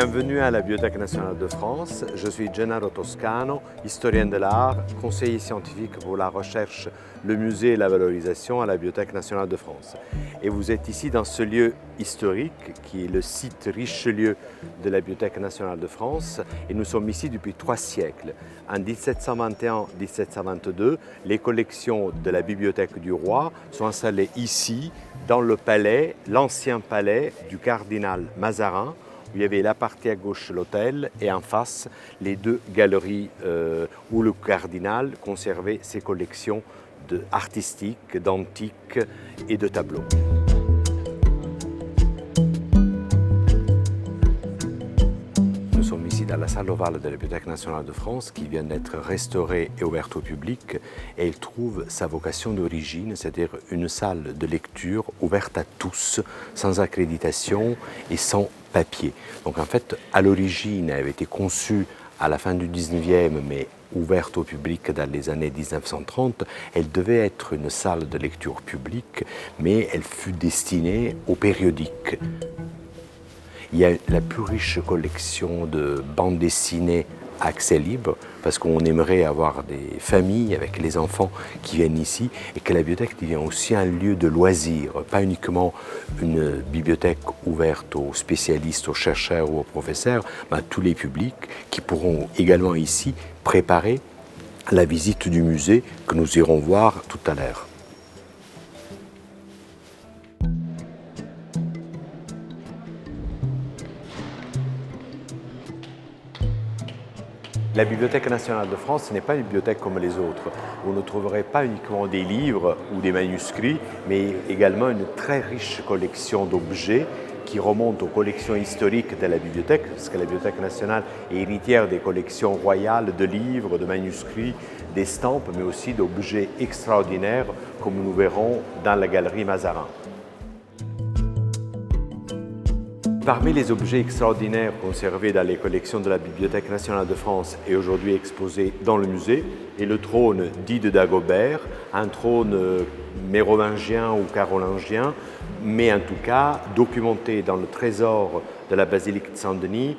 Bienvenue à la Bibliothèque nationale de France. Je suis Gennaro Toscano, historien de l'art, conseiller scientifique pour la recherche, le musée et la valorisation à la Bibliothèque nationale de France. Et vous êtes ici dans ce lieu historique qui est le site Richelieu de la Bibliothèque nationale de France. Et nous sommes ici depuis 3 siècles. En 1721-1722, les collections de la Bibliothèque du Roi sont installées ici, dans le palais, l'ancien palais du cardinal Mazarin, où il y avait la partie à gauche l'hôtel et en face les 2 galeries où le cardinal conservait ses collections artistiques, d'antiques et de tableaux. Nous sommes ici dans la salle ovale de la Bibliothèque nationale de France qui vient d'être restaurée et ouverte au public et elle trouve sa vocation d'origine, c'est-à-dire une salle de lecture ouverte à tous, sans accréditation et sans papier. Donc en fait, à l'origine, elle avait été conçue à la fin du 19e, mais ouverte au public dans les années 1930. Elle devait être une salle de lecture publique, mais elle fut destinée aux périodiques. Il y a la plus riche collection de bandes dessinées à accès libre, parce qu'on aimerait avoir des familles avec les enfants qui viennent ici et que la bibliothèque devient aussi un lieu de loisirs, pas uniquement une bibliothèque ouverte aux spécialistes, aux chercheurs ou aux professeurs, mais à tous les publics qui pourront également ici préparer la visite du musée que nous irons voir tout à l'heure. La Bibliothèque nationale de France, ce n'est pas une bibliothèque comme les autres. Vous ne trouverez pas uniquement des livres ou des manuscrits, mais également une très riche collection d'objets qui remontent aux collections historiques de la bibliothèque, parce que la Bibliothèque nationale est héritière des collections royales de livres, de manuscrits, d'estampes, mais aussi d'objets extraordinaires, comme nous verrons dans la galerie Mazarin. Parmi les objets extraordinaires conservés dans les collections de la Bibliothèque nationale de France et aujourd'hui exposés dans le musée est le trône dit de Dagobert, un trône mérovingien ou carolingien, mais en tout cas documenté dans le trésor de la basilique de Saint-Denis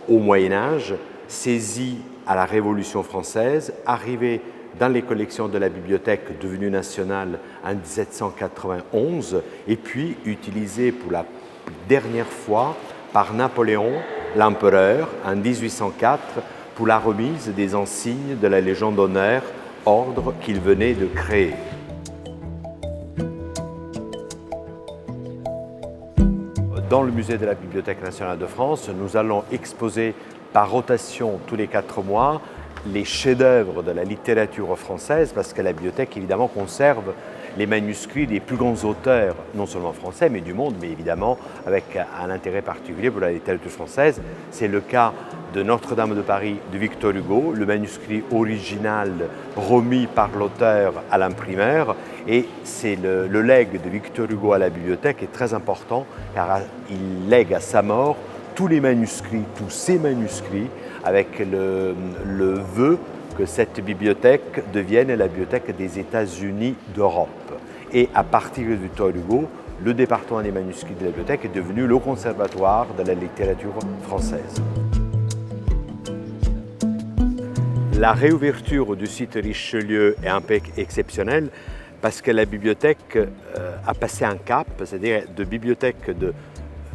au Moyen-Âge, saisi à la Révolution française, arrivé dans les collections de la bibliothèque devenue nationale en 1791 et puis utilisé pour la dernière fois par Napoléon, l'empereur, en 1804, pour la remise des insignes de la Légion d'honneur, ordre qu'il venait de créer. Dans le musée de la Bibliothèque nationale de France, nous allons exposer par rotation tous les 4 mois les chefs-d'œuvre de la littérature française, parce que la bibliothèque évidemment conserve les manuscrits des plus grands auteurs, non seulement français, mais du monde, mais évidemment avec un intérêt particulier pour la littérature française. C'est le cas de Notre-Dame de Paris de Victor Hugo, le manuscrit original remis par l'auteur à l'imprimeur, et c'est le legs de Victor Hugo à la bibliothèque est très important, car il lègue à sa mort tous les manuscrits, tous ces manuscrits, avec le vœu que cette bibliothèque devienne la bibliothèque des États-Unis d'Europe. Et à partir de Victor Hugo, le département des manuscrits de la bibliothèque est devenu le conservatoire de la littérature française. La réouverture du site Richelieu est un peu exceptionnelle parce que la bibliothèque a passé un cap, c'est-à-dire de bibliothèque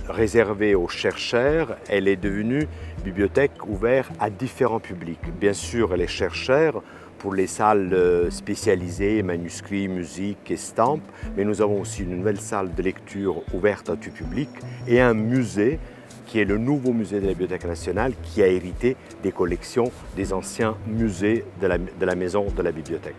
réservée aux chercheurs, elle est devenue bibliothèque ouverte à différents publics. Bien sûr, les chercheurs pour les salles spécialisées, manuscrits, musique, estampes, mais nous avons aussi une nouvelle salle de lecture ouverte à tout public et un musée qui est le nouveau musée de la Bibliothèque nationale qui a hérité des collections des anciens musées de la maison de la bibliothèque.